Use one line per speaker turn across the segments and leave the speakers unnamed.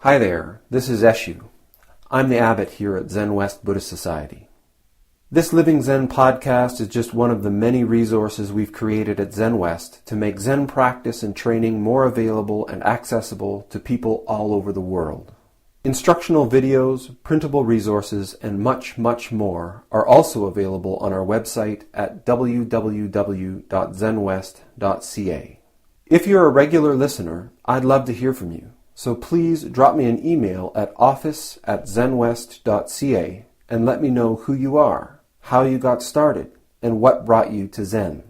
Hi there, this is Eshu. I'm the abbot here at Zenwest Buddhist Society. This Living Zen-podcast is just one of the many resources we've created at Zenwest to make Zen practice and training more available and accessible to people all over the world. Instructional videos, printable resources, and much, much more are also available on our website at www.zenwest.ca. If you're a regular listener, I'd love to hear from you. So please drop me an email at office@zenwest.ca and let me know who you are, how you got started, and what brought you to Zen.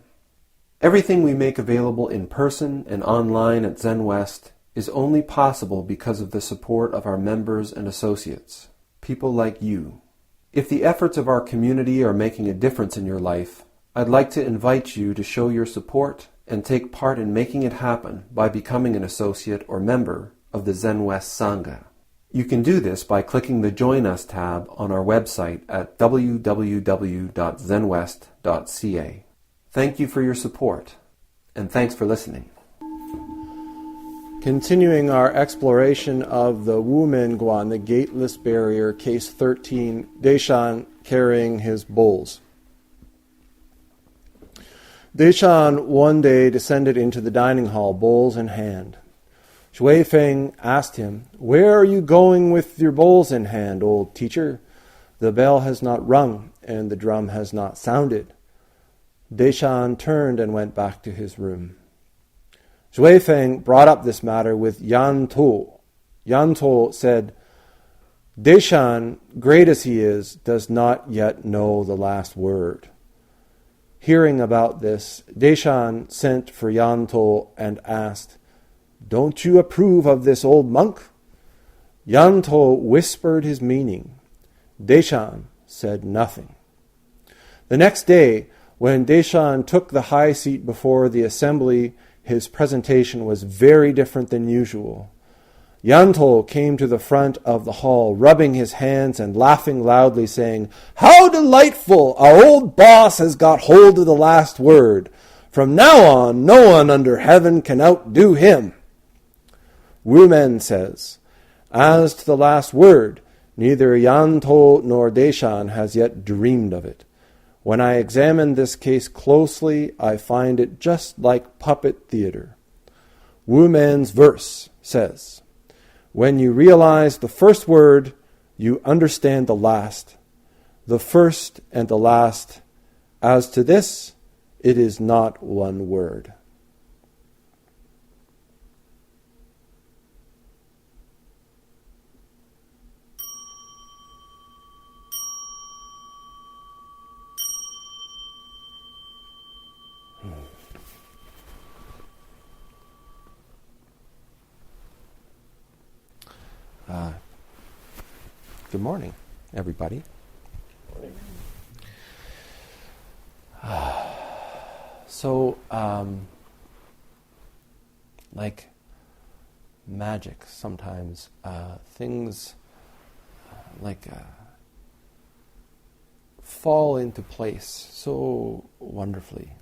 Everything we make available in person and online at Zenwest is only possible because of the support of our members and associates, people like you. If the efforts of our community are making a difference in your life, I'd like to invite you to show your support and take part in making it happen by becoming an associate or member of the Zenwest Sangha. You can do this by clicking the Join Us tab on our website at www.zenwest.ca. Thank you for your support, and thanks for listening.
Continuing our exploration of the Wumenguan, the gateless barrier, case 13, Deshan carrying his bowls. Deshan one day descended into the dining hall, bowls in hand. Shui Feng asked him, "Where are you going with your bowls in hand, old teacher? The bell has not rung, and the drum has not sounded." Deshan turned and went back to his room. Shui Feng brought up this matter with Yan To. Yan To said, "Deshan, great as he is, does not yet know the last word." Hearing about this, Deshan sent for Yan To and asked, "Don't you approve of this old monk?" Yan To whispered his meaning. Deshan said nothing. The next day, when Deshan took the high seat before the assembly, his presentation was very different than usual. Yan To came to the front of the hall, rubbing his hands and laughing loudly, saying, "How delightful! Our old boss has got hold of the last word. From now on, no one under heaven can outdo him." Wumen says, "As to the last word, neither Yan To nor Deshan has yet dreamed of it. When I examine this case closely, I find it just like puppet theater." Wumen's verse says, "When you realize the first word, you understand the last. The first and the last. As to this, it is not one word." Good morning, everybody. So, like magic, sometimes things fall into place so wonderfully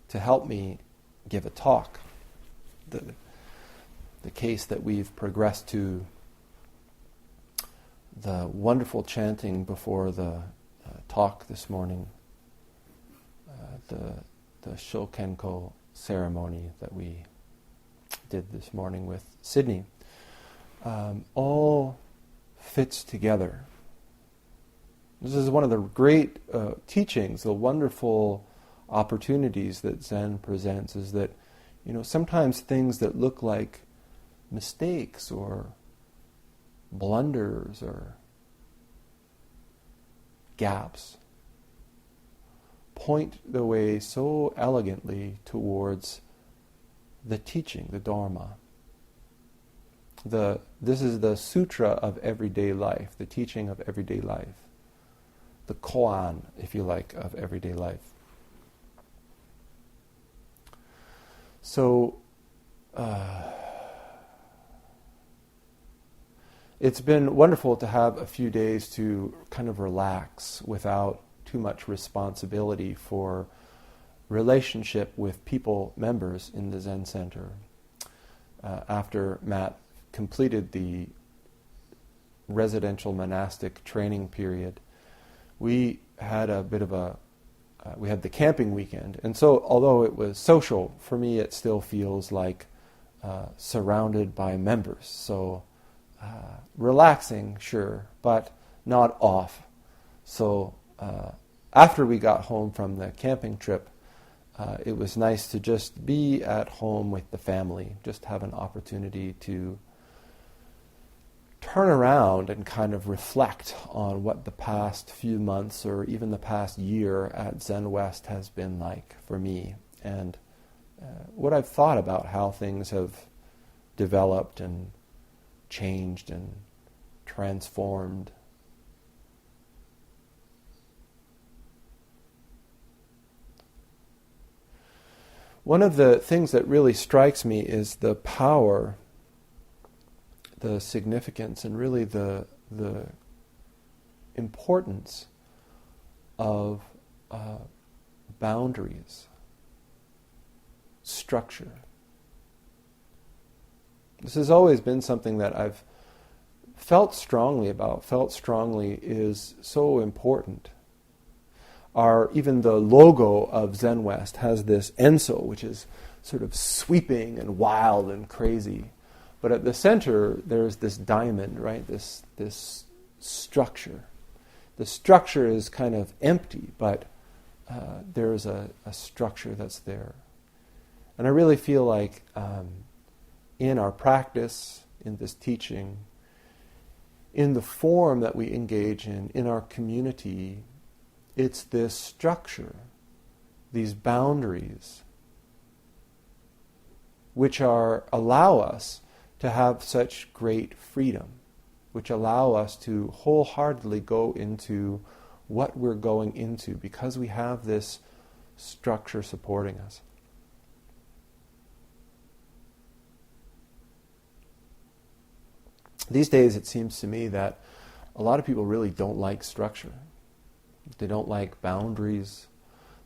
to help me give a talk. The case that we've progressed to, the wonderful chanting before the talk this morning, the Shokenko ceremony that we did this morning with Sydney, all fits together. This is one of the great teachings, the wonderful opportunities that Zen presents, is that, sometimes things that look like mistakes or blunders or gaps point the way so elegantly towards the teaching, the Dharma. This is the sutra of everyday life, the teaching of everyday life, the koan, if you like, of everyday life. So, it's been wonderful to have a few days to kind of relax without too much responsibility for relationship with people, members in the Zen Center. after Matt completed the residential monastic training period, we had a bit of we had the camping weekend. And so although it was social, for me it still feels like surrounded by members. So relaxing, sure, but not off. So after we got home from the camping trip, it was nice to just be at home with the family, just have an opportunity to turn around and kind of reflect on what the past few months or even the past year at Zenwest has been like for me, and what I've thought about how things have developed and changed and transformed. One of the things that really strikes me is the power, the significance, and really the importance of boundaries, structure. This has always been something that I've felt strongly is so important. Even the logo of Zenwest has this enso, which is sort of sweeping and wild and crazy. But at the center, there's this diamond, right? This structure. The structure is kind of empty, but there's a structure that's there. And I really feel like in our practice, in this teaching, in the form that we engage in our community, it's this structure, these boundaries, which allow us to have such great freedom, which allow us to wholeheartedly go into what we're going into because we have this structure supporting us. These days it seems to me that a lot of people really don't like structure. They don't like boundaries.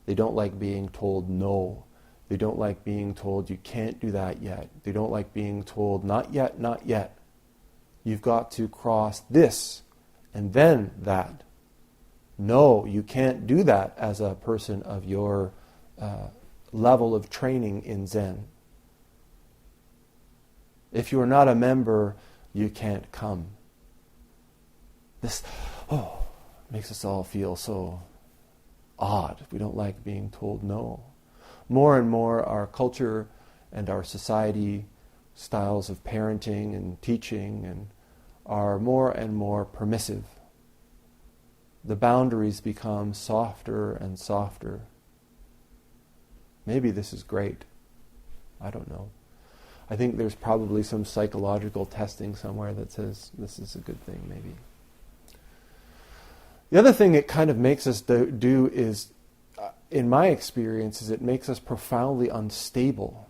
They don't like being told no. They don't like being told you can't do that yet. They don't like being told not yet, not yet. You've got to cross this and then that. No, you can't do that as a person of your level of training in Zen. If you are not a member, you can't come. This makes us all feel so odd. We don't like being told no. More and more our culture and our society styles of parenting and teaching are more and more permissive. The boundaries become softer and softer. Maybe this is great. I don't know. I think there's probably some psychological testing somewhere that says this is a good thing, maybe. The other thing it kind of makes us do is, in my experience, is it makes us profoundly unstable.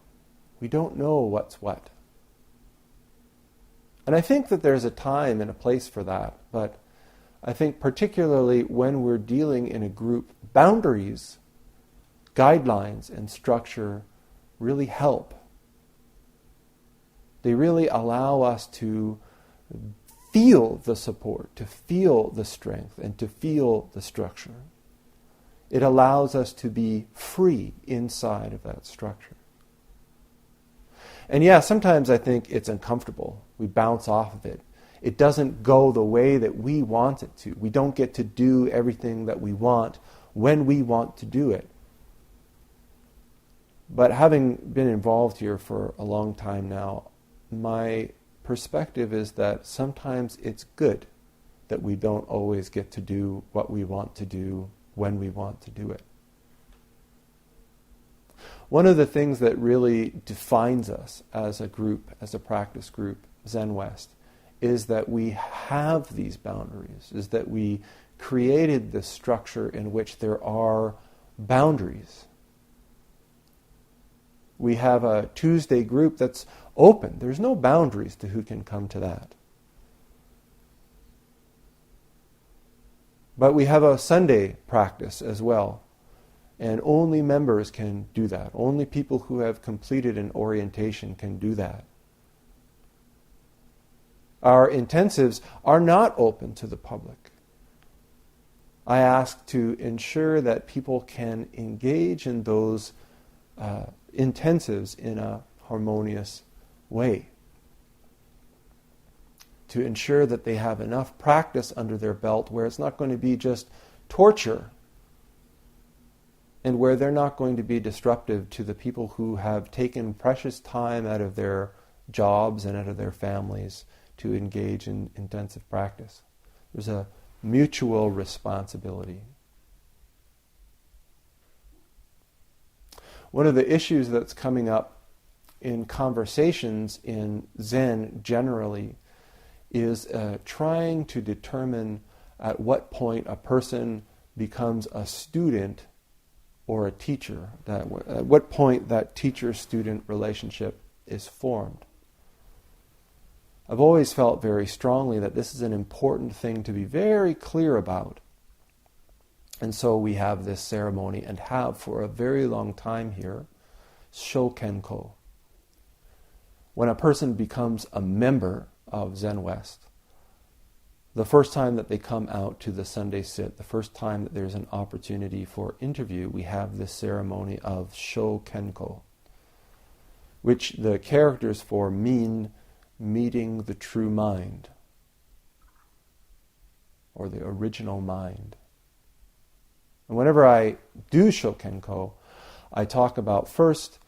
We don't know what's what. And I think that there's a time and a place for that, but I think particularly when we're dealing in a group, boundaries, guidelines, and structure really help. They really allow us to feel the support, to feel the strength, and to feel the structure. It allows us to be free inside of that structure. And yeah, sometimes I think it's uncomfortable. We bounce off of it. It doesn't go the way that we want it to. We don't get to do everything that we want when we want to do it. But having been involved here for a long time now, my perspective is that sometimes it's good that we don't always get to do what we want to do when we want to do it. One of the things that really defines us as a group, as a practice group, Zenwest, is that we have these boundaries, is that we created this structure in which there are boundaries. We have a Tuesday group that's open. There's no boundaries to who can come to that. But we have a Sunday practice as well. And only members can do that. Only people who have completed an orientation can do that. Our intensives are not open to the public. I ask to ensure that people can engage in those intensives in a harmonious way, to ensure that they have enough practice under their belt where it's not going to be just torture, and where they're not going to be disruptive to the people who have taken precious time out of their jobs and out of their families to engage in intensive practice. There's a mutual responsibility. One of the issues that's coming up in conversations in Zen generally is trying to determine at what point a person becomes a student or a teacher, at what point that teacher-student relationship is formed. I've always felt very strongly that this is an important thing to be very clear about. And so we have this ceremony, and have for a very long time here, Shokenko. When a person becomes a member of Zen West, the first time that they come out to the Sunday sit, the first time that there's an opportunity for interview, we have this ceremony of Shokenko, which the characters for mean meeting the true mind, or the original mind. And whenever I do Shokenko, I talk about first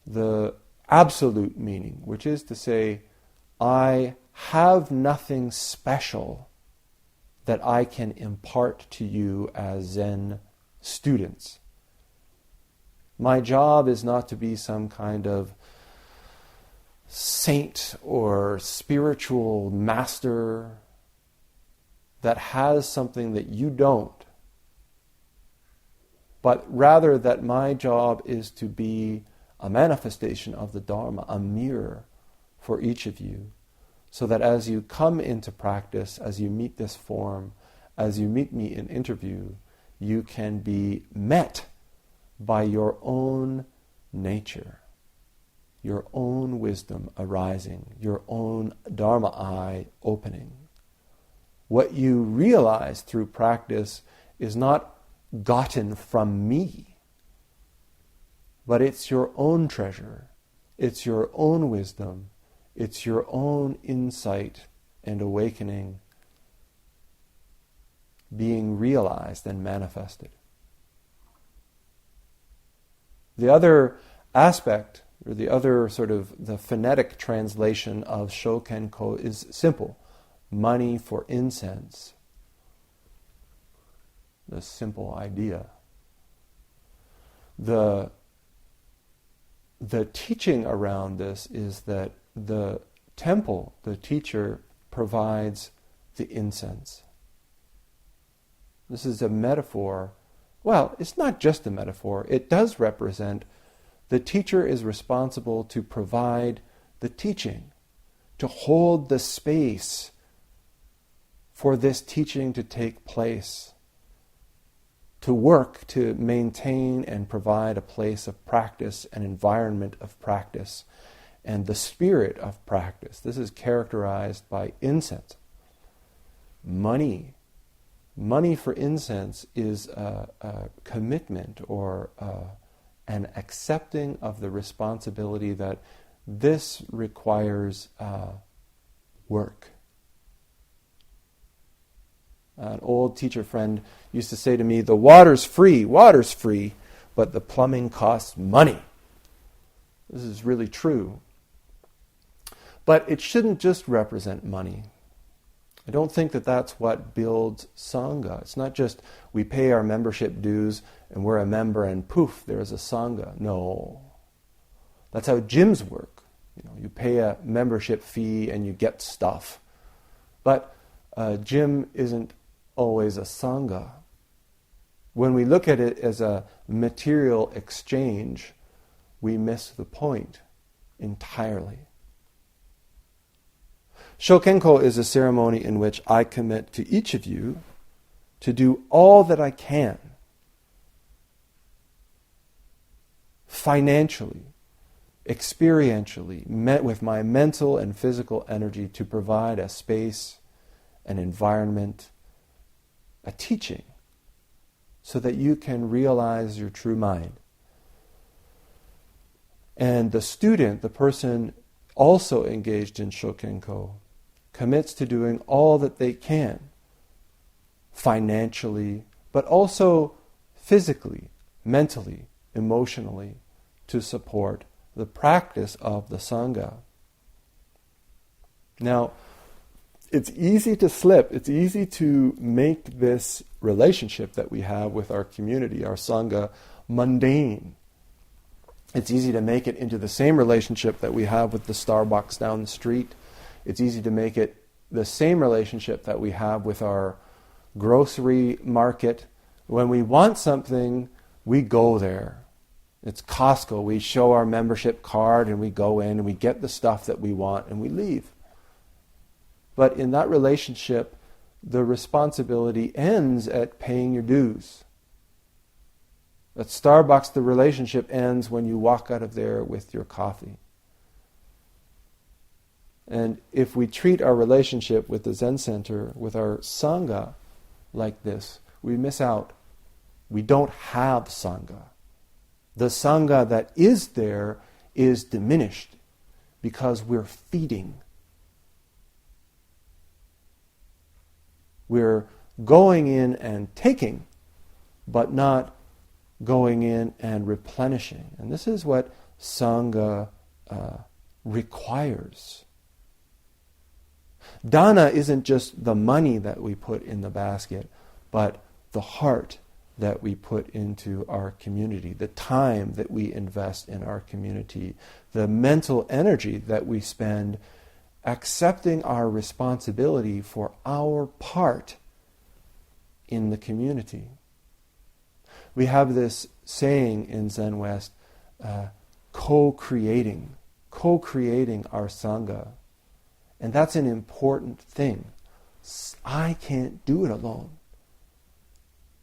the absolute meaning, which is to say, I have nothing special that I can impart to you as Zen students. My job is not to be some kind of saint or spiritual master that has something that you don't, but rather that my job is to be a manifestation of the Dharma, a mirror for each of you, so that as you come into practice, as you meet this form, as you meet me in interview, you can be met by your own nature, your own wisdom arising, your own Dharma eye opening. What you realize through practice is not gotten from me, but it's your own treasure, it's your own wisdom, it's your own insight and awakening being realized and manifested. The other aspect, or the other sort of the phonetic translation of Shokenko is simple. Money for incense. The simple idea. The teaching around this is that the temple, the teacher, provides the incense. This is a metaphor. Well, it's not just a metaphor. It does represent the teacher is responsible to provide the teaching, to hold the space for this teaching to take place, to work to maintain and provide a place of practice, an environment of practice, and the spirit of practice. This is characterized by incense. Money for incense is a commitment or an accepting of the responsibility that this requires work. An old teacher friend used to say to me, the water's free, but the plumbing costs money. This is really true. But it shouldn't just represent money. I don't think that that's what builds Sangha. It's not just we pay our membership dues and we're a member and poof, there's a Sangha. No. That's how gyms work. You pay a membership fee and you get stuff. But a gym isn't always a Sangha. When we look at it as a material exchange, we miss the point entirely. Shokenko is a ceremony in which I commit to each of you to do all that I can financially experientially, met with my mental and physical energy to provide a space, an environment, a teaching, so that you can realize your true mind. And the student, the person also engaged in Shokenko, commits to doing all that they can, financially, but also physically, mentally, emotionally, to support the practice of the Sangha. Now, it's easy to slip. It's easy to make this relationship that we have with our community, our Sangha, mundane. It's easy to make it into the same relationship that we have with the Starbucks down the street. It's easy to make it the same relationship that we have with our grocery market. When we want something, we go there. It's Costco. We show our membership card and we go in and we get the stuff that we want and we leave. But in that relationship, the responsibility ends at paying your dues. At Starbucks, the relationship ends when you walk out of there with your coffee. And if we treat our relationship with the Zen Center, with our Sangha, like this, we miss out. We don't have Sangha. The Sangha that is there is diminished because we're feeding. We're going in and taking, but not going in and replenishing. And this is what Sangha requires. Dana isn't just the money that we put in the basket, but the heart that we put into our community, the time that we invest in our community, the mental energy that we spend accepting our responsibility for our part in the community. We have this saying in Zen West, co-creating our Sangha. And that's an important thing. I can't do it alone.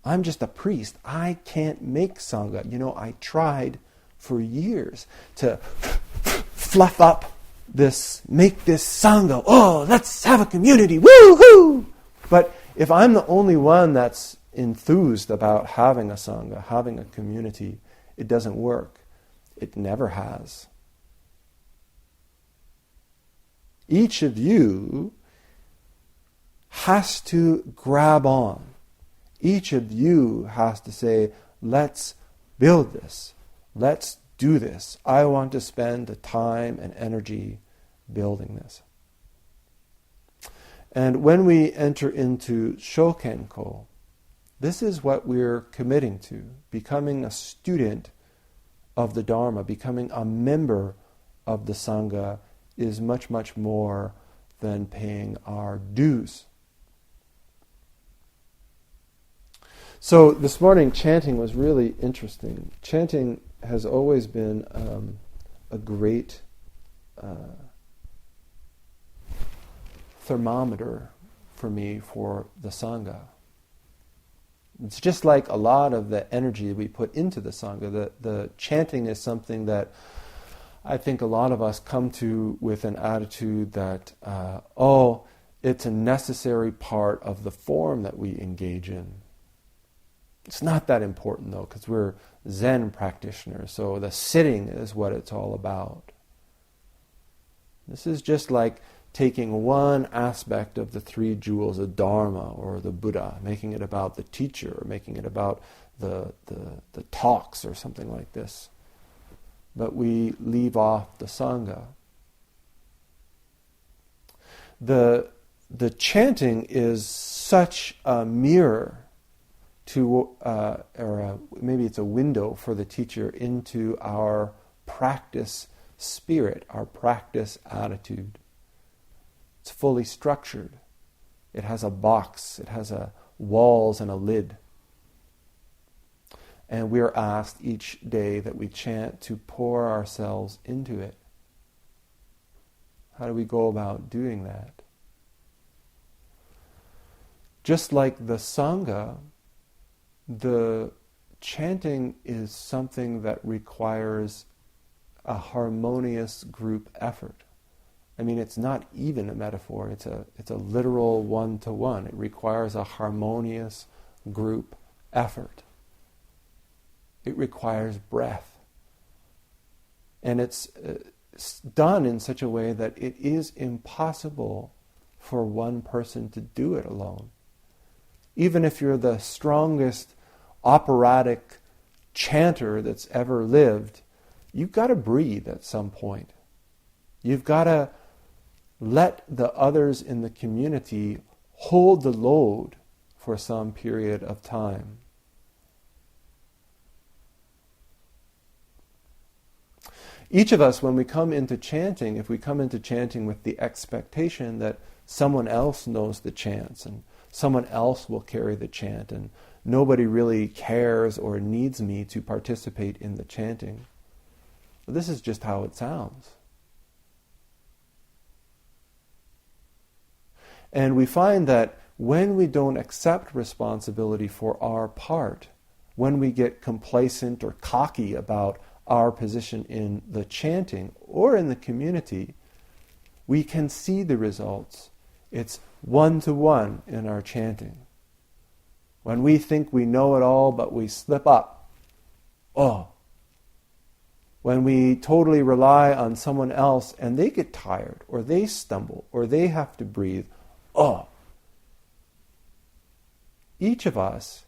I'm just a priest. I can't make Sangha. I tried for years to fluff up make this Sangha. Oh, let's have a community. Woo-hoo! But if I'm the only one that's enthused about having a Sangha, having a community, it doesn't work. It never has. Each of you has to grab on. Each of you has to say, let's build this. Let's do this. I want to spend the time and energy building this. And when we enter into Shokenko, this is what we're committing to, becoming a student of the Dharma, becoming a member of the Sangha is much, much more than paying our dues. So this morning, chanting was really interesting. Chanting has always been a great thermometer for me for the Sangha. It's just like a lot of the energy we put into the Sangha. The chanting is something that I think a lot of us come to with an attitude that, it's a necessary part of the form that we engage in. It's not that important though, because we're Zen practitioners, so the sitting is what it's all about. This is just like taking one aspect of the three jewels, the Dharma or the Buddha, making it about the teacher, or making it about the talks or something like this. But we leave off the Sangha. The chanting is such a mirror to, maybe it's a window for the teacher into our practice spirit, our practice attitude. It's fully structured. It has a box, it has walls and a lid. And we're asked each day that we chant to pour ourselves into it. How do we go about doing that? Just like the Sangha, the chanting is something that requires a harmonious group effort. I mean, it's not even a metaphor, it's a literal one-to-one. It requires a harmonious group effort. It requires breath. And it's done in such a way that it is impossible for one person to do it alone. Even if you're the strongest operatic chanter that's ever lived, you've got to breathe at some point. You've got to let the others in the community hold the load for some period of time. Each of us, when we come into chanting, if we come into chanting with the expectation that someone else knows the chants and someone else will carry the chant and nobody really cares or needs me to participate in the chanting, well, this is just how it sounds. And we find that when we don't accept responsibility for our part, when we get complacent or cocky about our position in the chanting or in the community, we can see the results. It's one-to-one in our chanting. When we think we know it all, but we slip up, when we totally rely on someone else and they get tired, or they stumble, or they have to breathe, each of us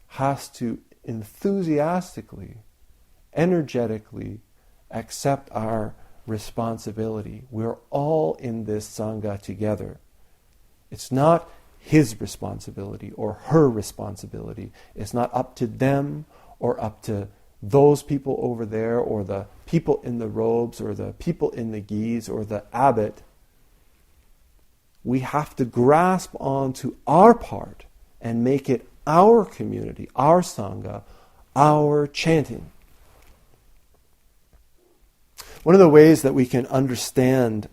has to enthusiastically, energetically accept our responsibility. We're all in this Sangha together. It's not his responsibility or her responsibility. It's not up to them or up to those people over there or the people in the robes or the people in the gis or the abbot. We have to grasp onto our part and make it our community, our Sangha, our chanting. One of the ways that we can understand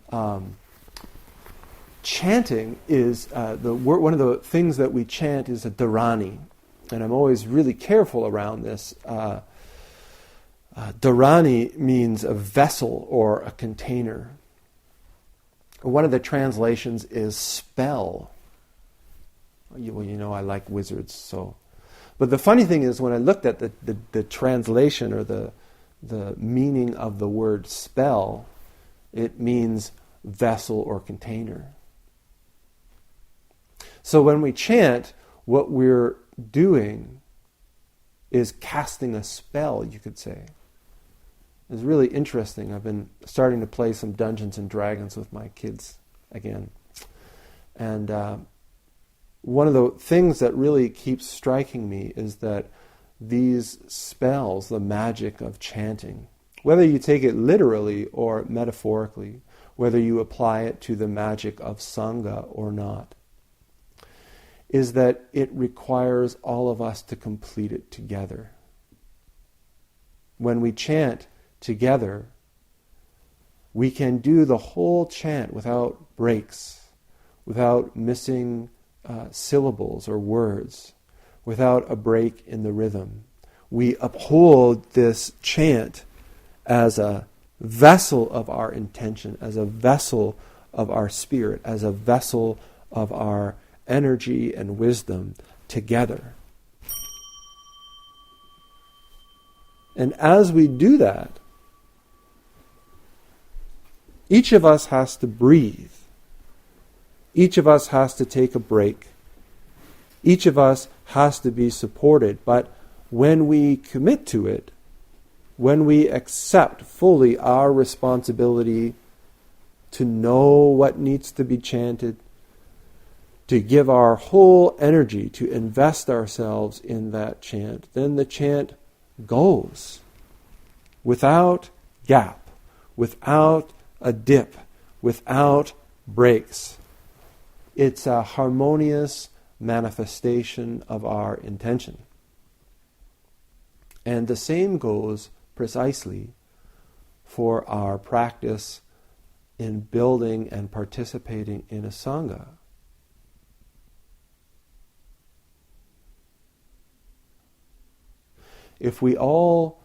chanting is one of the things that we chant is a dharani, and I'm always really careful around this. Dharani means a vessel or a container. One of the translations is spell. Well, you know I like wizards, so. But the funny thing is, when I looked at the translation or the meaning of the word spell, it means vessel or container. So when we chant, what we're doing is casting a spell, you could say. It's really interesting. I've been starting to play some Dungeons and Dragons with my kids again. And one of the things that really keeps striking me is that these spells, the magic of chanting, whether you take it literally or metaphorically, whether you apply it to the magic of Sangha or not, is that it requires all of us to complete it together. When we chant together, we can do the whole chant without breaks, without missing syllables or words, without a break in the rhythm. We uphold this chant as a vessel of our intention, as a vessel of our spirit, as a vessel of our energy and wisdom together. And as we do that, each of us has to breathe. Each of us has to take a break. Each of us has to be supported. But when we commit to it, when we accept fully our responsibility to know what needs to be chanted, to give our whole energy, to invest ourselves in that chant, then the chant goes without gap, without a dip, without breaks. It's a harmonious manifestation of our intention. And the same goes precisely for our practice in building and participating in a Sangha. If we all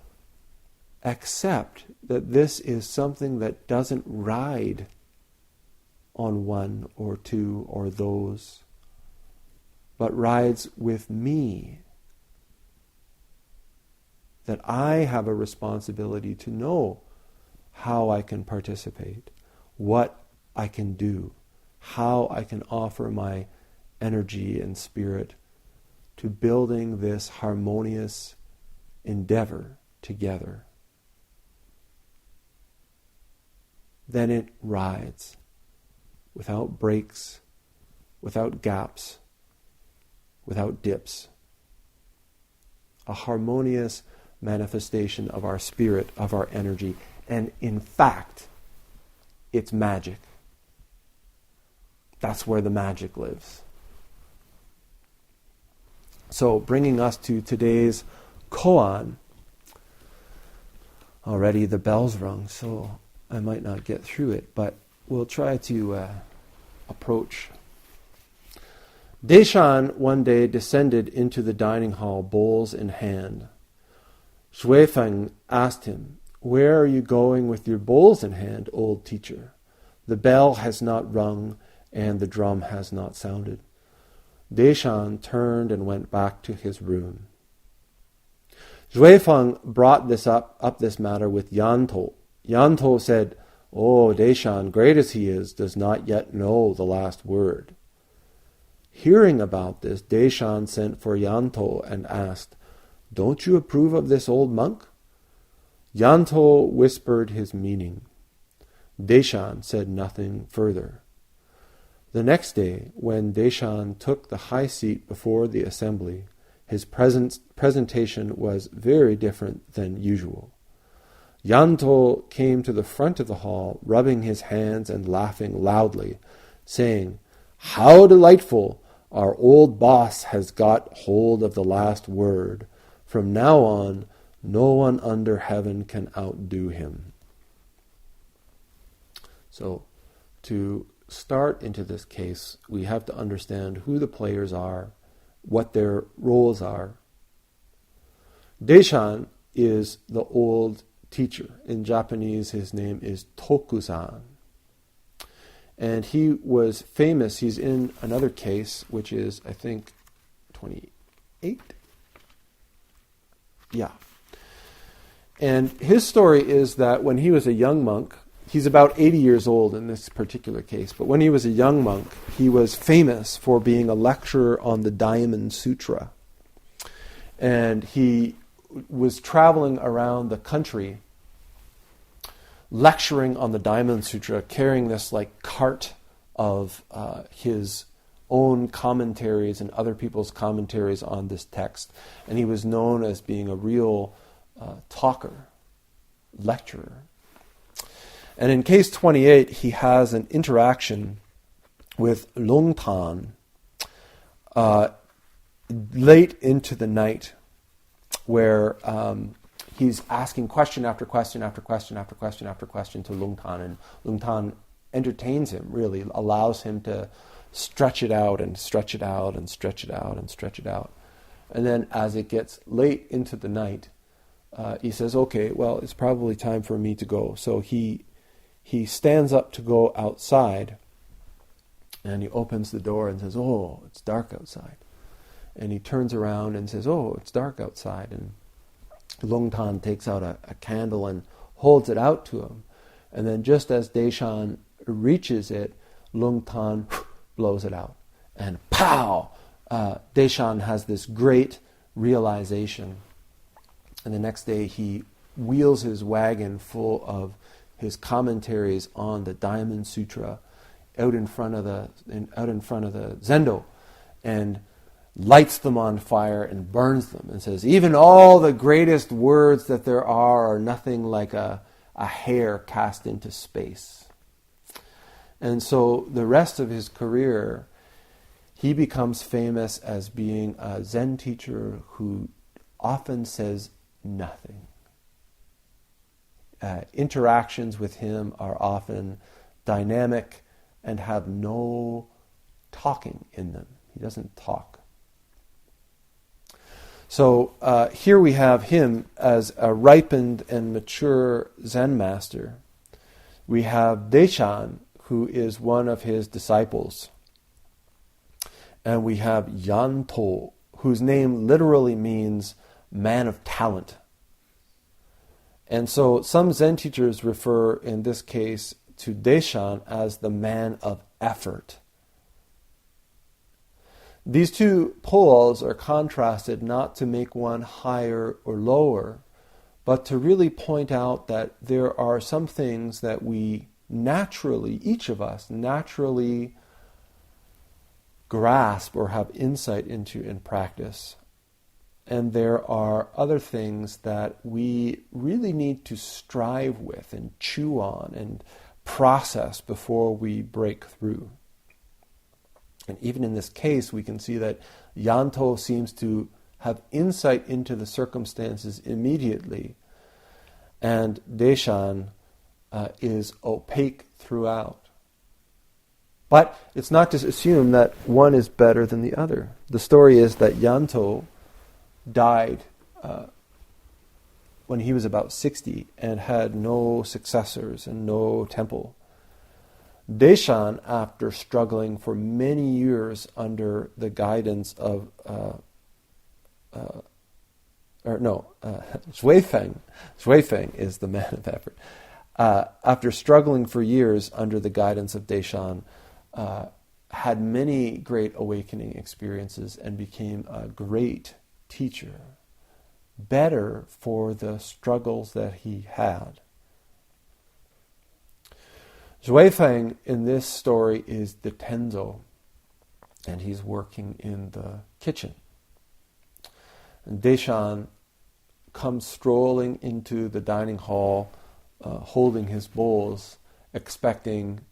accept that this is something that doesn't ride on one or two or those, but rides with me. That I have a responsibility to know how I can participate, what I can do, how I can offer my energy and spirit to building this harmonious endeavor together. Then it rides without breaks, without gaps, without dips. A harmonious manifestation of our spirit, of our energy, and in fact, it's magic. That's where the magic lives. So, bringing us to today's koan. Already the bell's rung, so I might not get through it, but we'll try to approach. Deshan one day descended into the dining hall, bowls in hand. Shuifeng asked him, "Where are you going with your bowls in hand, old teacher? The bell has not rung, and the drum has not sounded." Deshan turned and went back to his room. Shuifeng brought up this matter with Yantou. Yantou said, "Oh, Deshan, great as he is, does not yet know the last word." Hearing about this, Deshan sent for Yantou and asked, "Don't you approve of this old monk?" Yantou whispered his meaning. Deshan said nothing further. The next day, when Deshan took the high seat before the assembly, his presentation was very different than usual. Yantou came to the front of the hall, rubbing his hands and laughing loudly, saying, "How delightful! Our old boss has got hold of the last word. From now on, no one under heaven can outdo him." So, to start into this case, we have to understand who the players are, what their roles are. Deshan is the old teacher. In Japanese, his name is Tokusan. And he was famous. He's in another case, which is, I think, 28? Yeah. And his story is that when he was a young monk, he's about 80 years old in this particular case, but when he was a young monk, he was famous for being a lecturer on the Diamond Sutra. And he was traveling around the country lecturing on the Diamond Sutra, carrying this like cart of his own commentaries and other people's commentaries on this text. And he was known as being a real talker, lecturer. And in case 28, he has an interaction with Lungtan late into the night, where he's asking question after question after question after question after question to Lungtan, and Lungtan entertains him, really allows him to stretch it out and stretch it out and stretch it out and stretch it out. And then as it gets late into the night, he says, "Okay, well, it's probably time for me to go." So he stands up to go outside, and he opens the door and says, "Oh, it's dark outside." And he turns around and says, "Oh, it's dark outside." And Lungtan takes out a candle and holds it out to him. And then just as Deshan reaches it, Lungtan blows it out. And pow! Deshan has this great realization. And the next day he wheels his wagon full of his commentaries on the Diamond Sutra out in front of the zendo, and lights them on fire and burns them, and says, "Even all the greatest words that there are nothing like a hair cast into space." And so the rest of his career, he becomes famous as being a Zen teacher who often says nothing. Interactions with him are often dynamic and have no talking in them. He doesn't talk. So here we have him as a ripened and mature Zen master. We have Deshan, who is one of his disciples. And we have Yanto, whose name literally means man of talent. And so some Zen teachers refer, in this case, to Deshan as the man of effort. These two poles are contrasted not to make one higher or lower, but to really point out that there are some things that we naturally, each of us, naturally grasp or have insight into in practice. And there are other things that we really need to strive with and chew on and process before we break through. And even in this case, we can see that Yanto seems to have insight into the circumstances immediately, and Deshan is opaque throughout. But it's not to assume that one is better than the other. The story is that Yanto died when he was about 60 and had no successors and no temple. Deshan, after struggling for many years under the guidance of Xuefeng is the man of effort. After struggling for years under the guidance of Deshan, had many great awakening experiences and became a great teacher, better for the struggles that he had. Xuefeng in this story is the Tenzo, and he's working in the kitchen. And Deshan comes strolling into the dining hall, holding his bowls,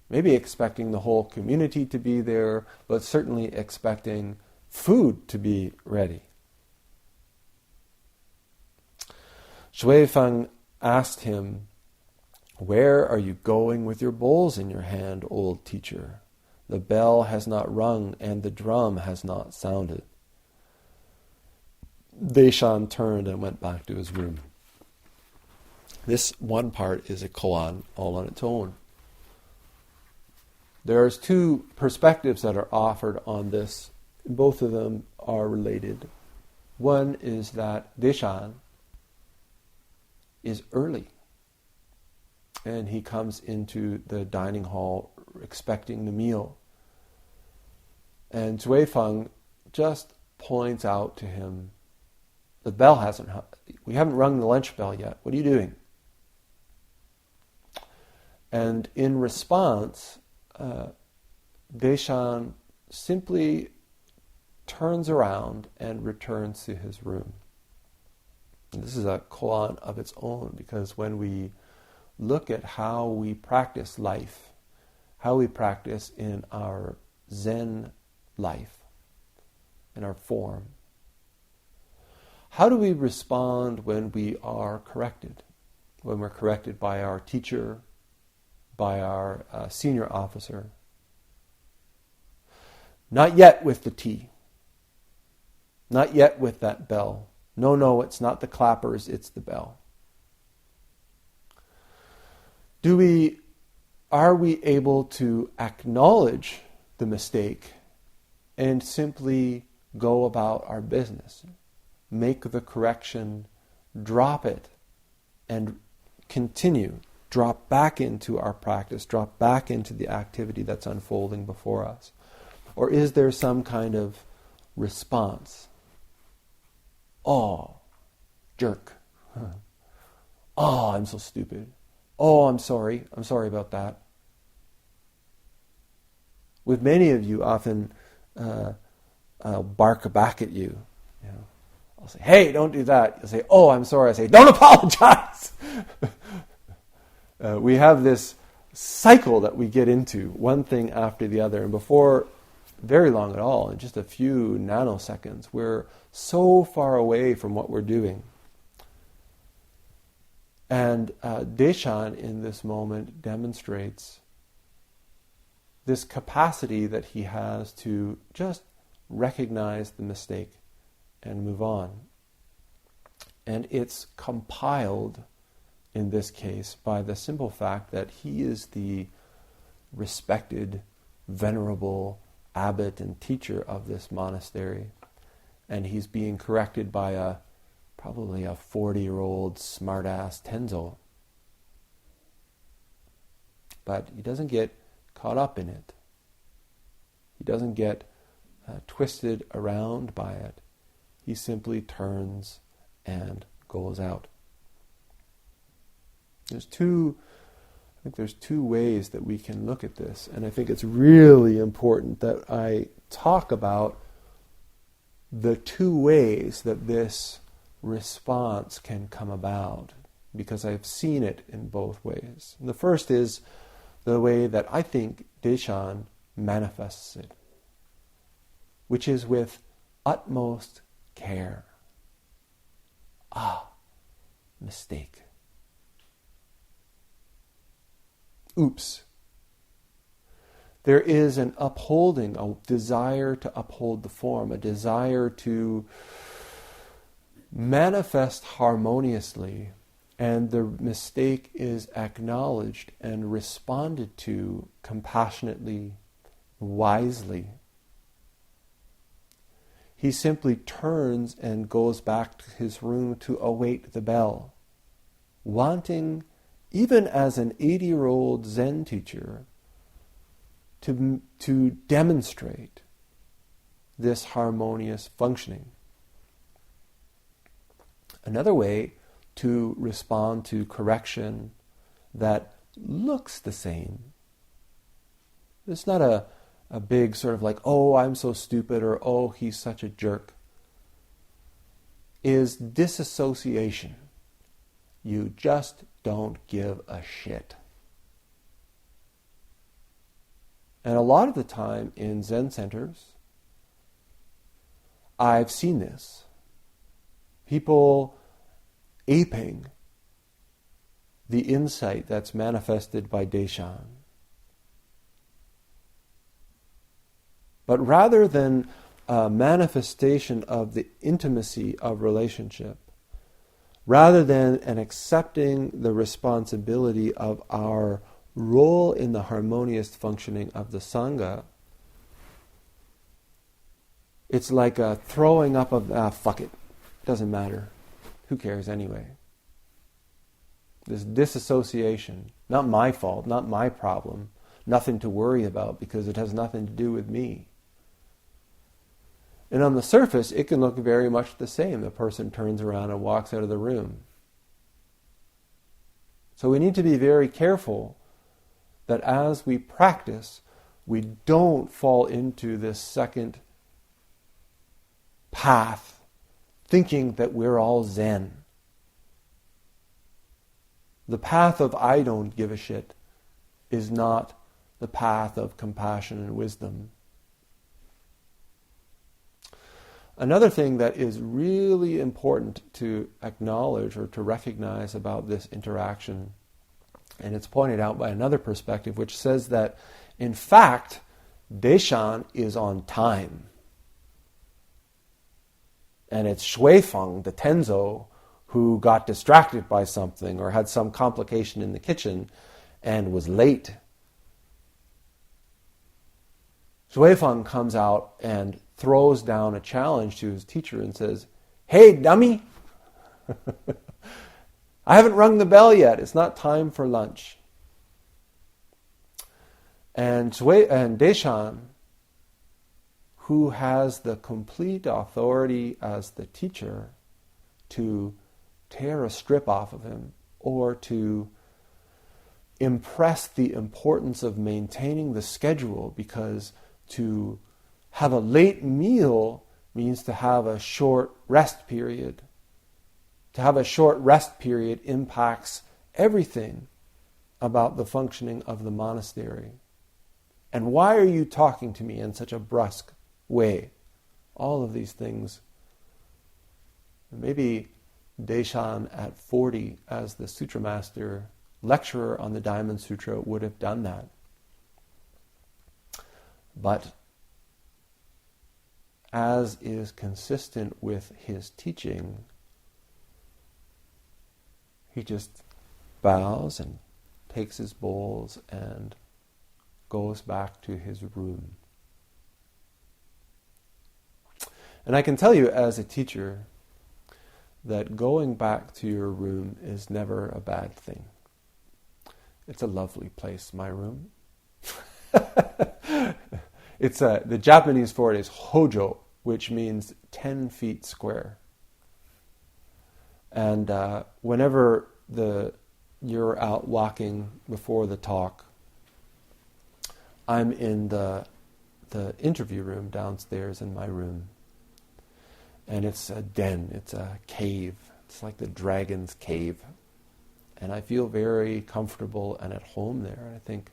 maybe expecting the whole community to be there, but certainly expecting food to be ready. Xuefeng asked him, "Where are you going with your bowls in your hand, old teacher? The bell has not rung and the drum has not sounded." Deshan turned and went back to his room. This one part is a koan all on its own. There's two perspectives that are offered on this. Both of them are related. One is that Deshan is early, and he comes into the dining hall expecting the meal. And Xuefeng just points out to him, "The bell we haven't rung the lunch bell yet. What are you doing?" And in response, Deshan simply turns around and returns to his room. And this is a koan of its own, because when we look at how we practice life, how we practice in our Zen life, in our form, how do we respond when we are corrected? When we're corrected by our teacher, by our senior officer? Not yet with the tea. Not yet with that bell. No, it's not the clappers, it's the bell. Are we able to acknowledge the mistake and simply go about our business? Make the correction, drop it, and continue. Drop back into our practice, drop back into the activity that's unfolding before us? Or is there some kind of response? Oh, jerk. Oh, I'm so stupid. Oh, I'm sorry about that. With many of you, often I'll bark back at you. I'll say, "Hey, don't do that." You'll say, "Oh, I'm sorry." I say, "Don't apologize." We have this cycle that we get into, one thing after the other, and before very long at all, in just a few nanoseconds, we're so far away from what we're doing. And Deshan in this moment demonstrates this capacity that he has to just recognize the mistake and move on. And it's compiled, in this case, by the simple fact that he is the respected, venerable abbot and teacher of this monastery. And he's being corrected by probably a 40-year-old smart-ass Tenzo. But he doesn't get caught up in it. He doesn't get twisted around by it. He simply turns and goes out. I think there's two ways that we can look at this, and I think it's really important that I talk about the two ways that this response can come about, because I've seen it in both ways. And the first is the way that I think Deshan manifests it, which is with utmost care. Mistake. Oops. There is an upholding, a desire to uphold the form, a desire to manifest harmoniously, and the mistake is acknowledged and responded to compassionately, wisely. He simply turns and goes back to his room to await the bell, wanting, even as an 80-year-old Zen teacher, to demonstrate this harmonious functioning. Another way to respond to correction that looks the same. It's not a big sort of like, oh, I'm so stupid, or oh, he's such a jerk, is disassociation. You just don't give a shit. And a lot of the time in Zen centers, I've seen this. People aping the insight that's manifested by Deshan. But rather than a manifestation of the intimacy of relationship, rather than an accepting the responsibility of our role in the harmonious functioning of the Sangha, it's like a throwing up of, fuck it, doesn't matter, who cares anyway. This disassociation, not my fault, not my problem, nothing to worry about because it has nothing to do with me. And on the surface, it can look very much the same. The person turns around and walks out of the room. So we need to be very careful that as we practice, we don't fall into this second path, thinking that we're all Zen. The path of I don't give a shit is not the path of compassion and wisdom. Another thing that is really important to acknowledge or to recognize about this interaction, and it's pointed out by another perspective, which says that, in fact, Deshan is on time. And it's Shuifeng, the Tenzo, who got distracted by something or had some complication in the kitchen and was late. Shuifeng comes out and throws down a challenge to his teacher and says, "Hey, dummy, I haven't rung the bell yet. It's not time for lunch." And Deshan, who has the complete authority as the teacher to tear a strip off of him or to impress the importance of maintaining the schedule, because to have a late meal means to have a short rest period. To have a short rest period impacts everything about the functioning of the monastery. And why are you talking to me in such a brusque way? All of these things. Maybe Deshan at 40 as the Sutra Master, lecturer on the Diamond Sutra, would have done that. But as is consistent with his teaching, he just bows and takes his bowls and goes back to his room. And I can tell you as a teacher that going back to your room is never a bad thing. It's a lovely place, my room. It's the Japanese for it is hojo, which means 10 feet square. And whenever you're out walking before the talk, I'm in the interview room downstairs in my room. And it's a den, it's a cave. It's like the dragon's cave. And I feel very comfortable and at home there. And I think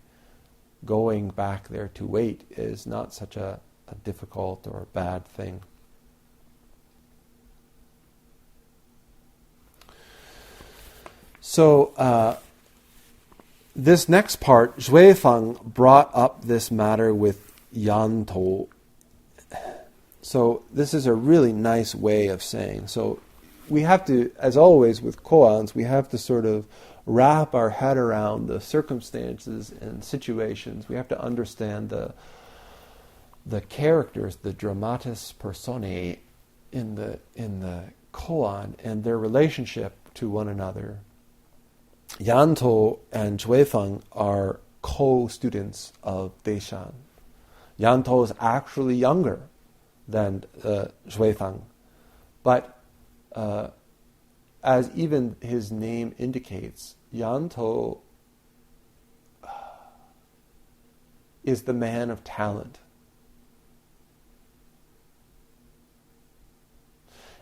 going back there to wait is not such a difficult or bad thing. So this next part, Zhuifeng brought up this matter with Yantou. So this is a really nice way of saying. So we have to, as always with koans, we have to sort of wrap our head around the circumstances and situations. We have to understand the characters, the dramatis personae in the koan and their relationship to one another. Yantou and Zhuifeng are co-students of Deshan. Yantou is actually younger than Zhuifeng, but as even his name indicates, Yantou is the man of talent.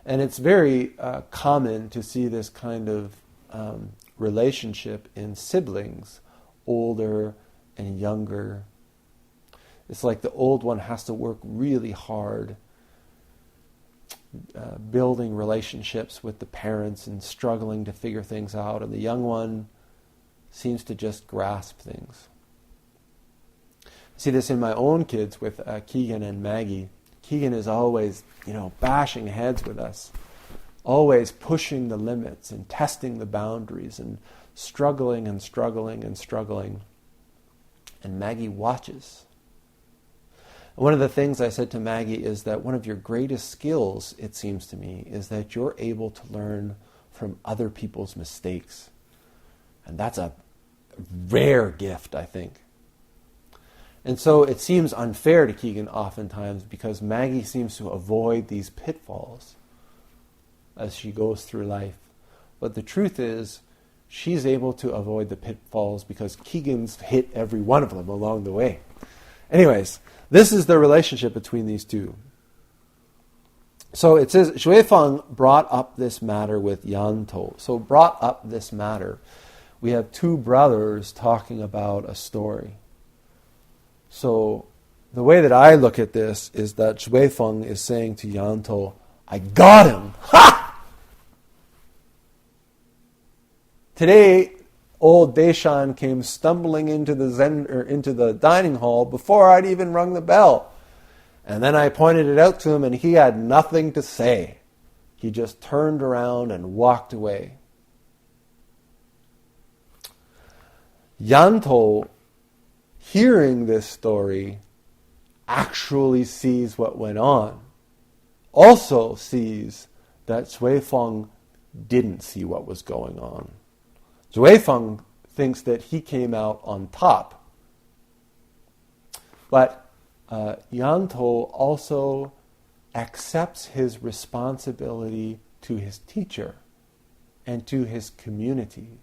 And it's very common to see this kind of relationship in siblings, older and younger. It's like the old one has to work really hard, building relationships with the parents and struggling to figure things out, and the young one seems to just grasp things. I see this in my own kids with Keegan and Maggie. Keegan is always, bashing heads with us, always pushing the limits and testing the boundaries and struggling and struggling and struggling. And Maggie watches. One of the things I said to Maggie is that one of your greatest skills, it seems to me, is that you're able to learn from other people's mistakes. And that's a rare gift, I think. And so it seems unfair to Keegan oftentimes because Maggie seems to avoid these pitfalls as she goes through life. But the truth is, she's able to avoid the pitfalls because Keegan's hit every one of them along the way. Anyways, this is the relationship between these two. So it says, Zhuifeng brought up this matter with Yantou. So brought up this matter. We have two brothers talking about a story. So the way that I look at this is that Zhuifeng is saying to Yantou, I got him! Ha! Today, old Deshan came stumbling into the dining hall before I'd even rung the bell. And then I pointed it out to him and he had nothing to say. He just turned around and walked away. Yantou, hearing this story, actually sees what went on. Also sees that Zhuifeng didn't see what was going on. Zhuifeng thinks that he came out on top. But Yantou also accepts his responsibility to his teacher and to his community.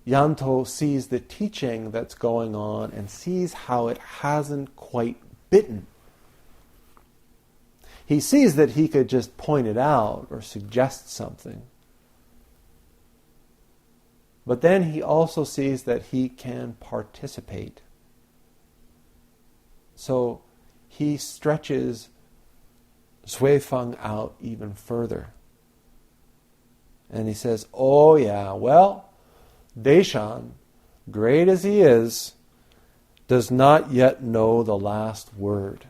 Yantou sees the teaching that's going on and sees how it hasn't quite bitten. He sees that he could just point it out or suggest something. But then he also sees that he can participate. So he stretches Zhuifeng out even further. And he says, oh yeah, well, Deshan, great as he is, does not yet know the last word.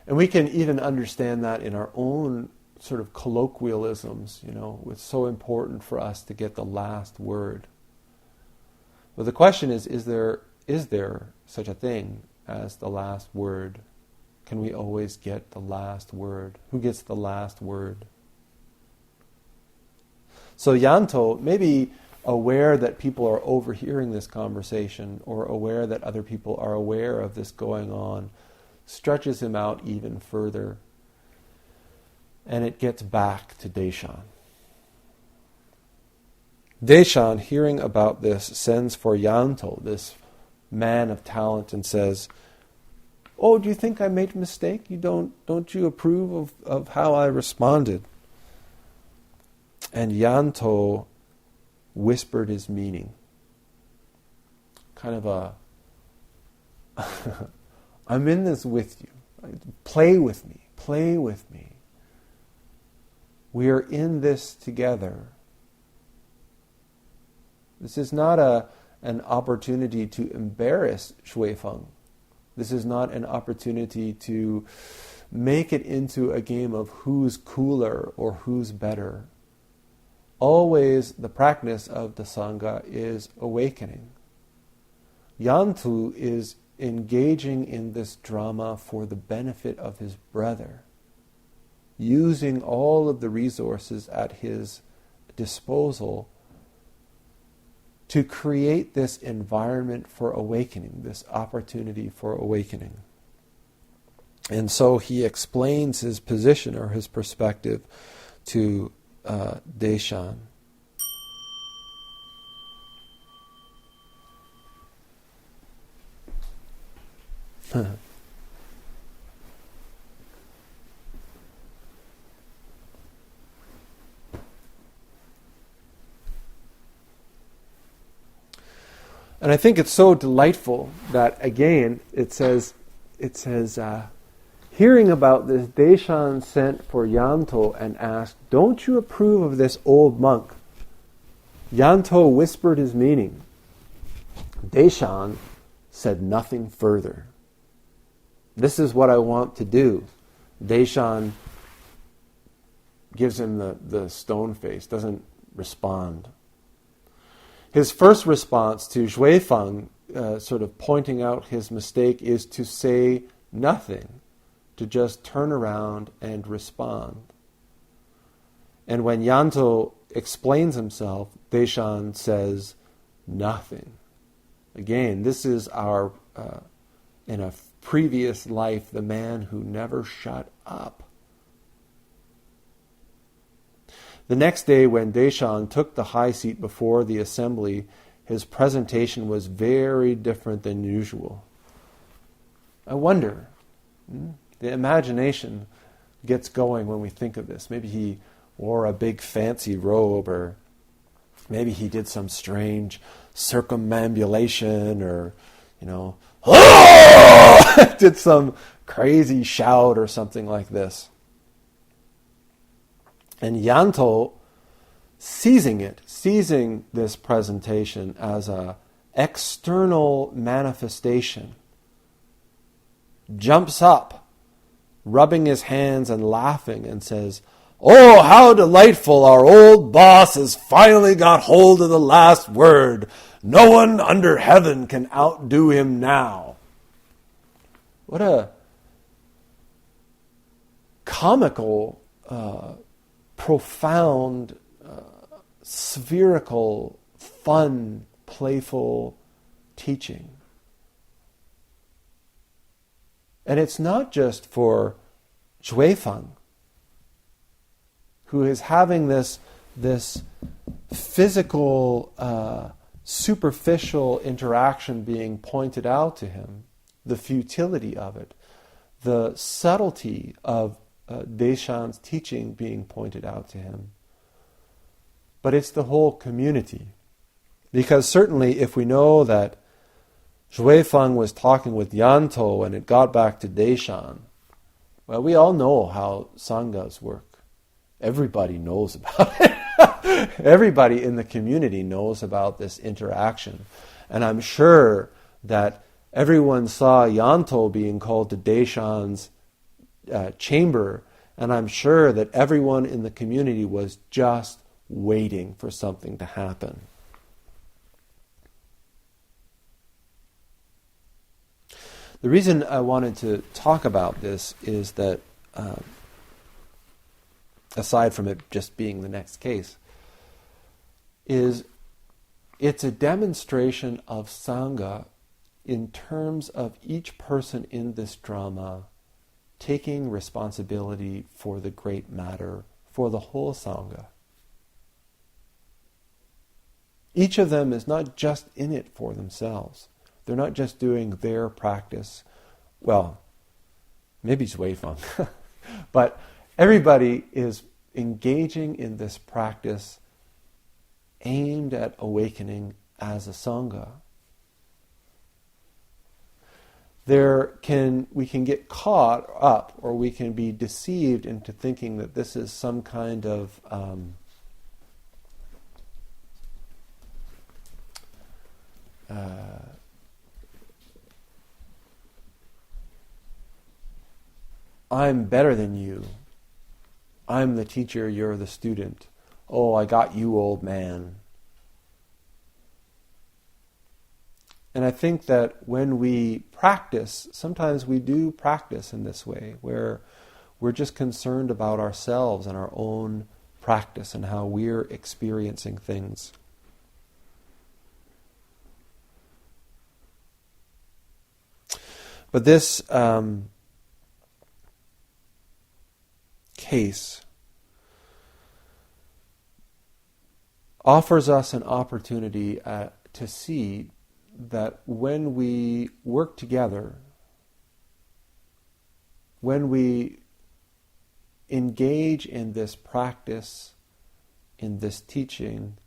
And we can even understand that in our own sort of colloquialisms, it's so important for us to get the last word. But the question is there such a thing as the last word? Can we always get the last word? Who gets the last word? So Yanto, maybe aware that people are overhearing this conversation or aware that other people are aware of this going on, stretches him out even further. And it gets back to Deshan. Deshan, hearing about this, sends for Yanto, this man of talent, and says, "Oh, do you think I made a mistake? Don't you approve of how I responded?" And Yanto whispered his meaning. Kind of a, I'm in this with you. Play with me. Play with me. We are in this together. This is not an opportunity to embarrass Shui Feng. This is not an opportunity to make it into a game of who's cooler or who's better. Always the practice of the Sangha is awakening. Yantu is engaging in this drama for the benefit of his brother, using all of the resources at his disposal to create this environment for awakening, this opportunity for awakening. And so he explains his position or his perspective to Deshan. And I think it's so delightful that, again, it says, hearing about this, Deshan sent for Yanto and asked, "Don't you approve of this old monk?" Yanto whispered his meaning. Deshan said nothing further. "This is what I want to do." Deshan gives him the stone face, doesn't respond. His first response to Shui Feng, sort of pointing out his mistake, is to say nothing, to just turn around and respond. And when Yanto explains himself, Deshan says nothing. Again, this is our, in a previous life, the man who never shut up. The next day, when Deshan took the high seat before the assembly, his presentation was very different than usual. I wonder, the imagination gets going when we think of this. Maybe he wore a big fancy robe, or maybe he did some strange circumambulation, or, did some crazy shout or something like this. And Yanto, seizing this presentation as an external manifestation, jumps up, rubbing his hands and laughing, and says, "Oh, how delightful! Our old boss has finally got hold of the last word. No one under heaven can outdo him now." What a comical, profound, spherical, fun, playful teaching. And it's not just for Shui Feng, who is having this physical, superficial interaction being pointed out to him, the futility of it, the subtlety of Deshan's teaching being pointed out to him. But it's the whole community. Because certainly if we know that Shui Feng was talking with Yanto and it got back to Deshan, well, we all know how Sanghas work. Everybody knows about it. Everybody in the community knows about this interaction. And I'm sure that everyone saw Yanto being called to Deshan's chamber, and I'm sure that everyone in the community was just waiting for something to happen. The reason I wanted to talk about this is that, aside from it just being the next case, is it's a demonstration of Sangha in terms of each person in this drama taking responsibility for the great matter, for the whole Sangha. Each of them is not just in it for themselves. They're not just doing their practice. Well, maybe Zhuifeng, but everybody is engaging in this practice aimed at awakening as a Sangha. We can get caught up, or we can be deceived into thinking that this is some kind of I'm better than you. I'm the teacher, you're the student. Oh, I got you, old man. And I think that when we practice, sometimes we do practice in this way, where we're just concerned about ourselves and our own practice and how we're experiencing things. But this case offers us an opportunity to see that when we work together, when we engage in this practice, in this teaching,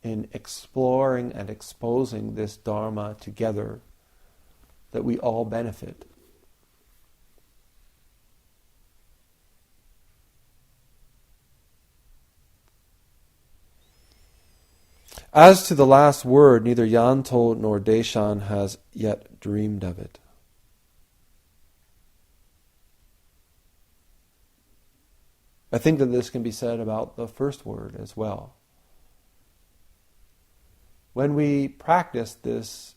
in exploring and exposing this Dharma together, that we all benefit. As to the last word, neither Yanto nor Deshan has yet dreamed of it. I think that this can be said about the first word as well. When we practice this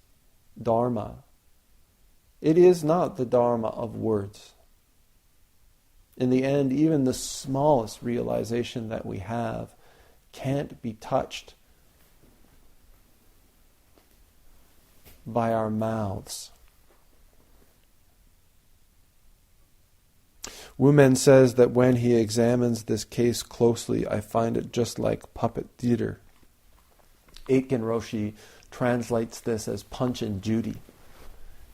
Dharma, it is not the Dharma of words. In the end, even the smallest realization that we have can't be touched by our mouths. Wumen says that when he examines this case closely, I find it just like puppet theater. Aitken Roshi translates this as Punch and Judy.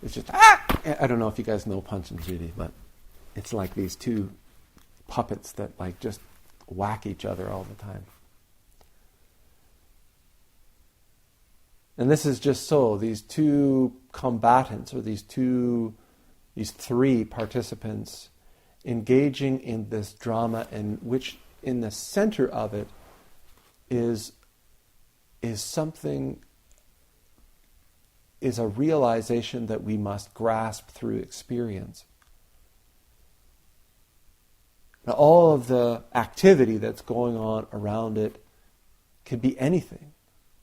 It's just, I don't know if you guys know Punch and Judy, but it's like these two puppets that like just whack each other all the time. And this is just so, these two combatants, or these three participants engaging in this drama, in which in the center of it is something, is a realization that we must grasp through experience. Now, all of the activity that's going on around it could be anything.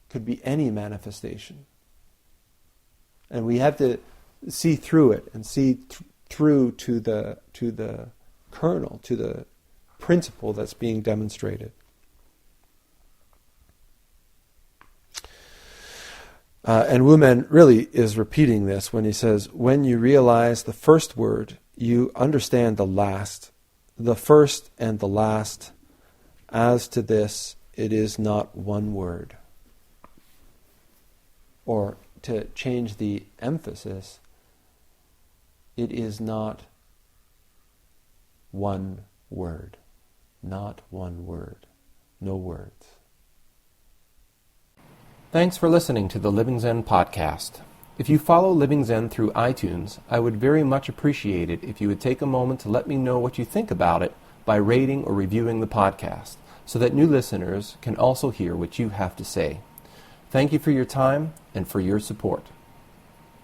Could be any manifestation. And we have to see through it and see through to the kernel, to the principle that's being demonstrated. And Wumen really is repeating this when he says, when you realize the first word, you understand the last. The first and the last. As to this, it is not one word. Or to change the emphasis, it is not one word. Not one word. No words.
Thanks for listening to the Living Zen podcast. If you follow Living Zen through iTunes, I would very much appreciate it if you would take a moment to let me know what you think about it by rating or reviewing the podcast, so that new listeners can also hear what you have to say. Thank you for your time and for your support.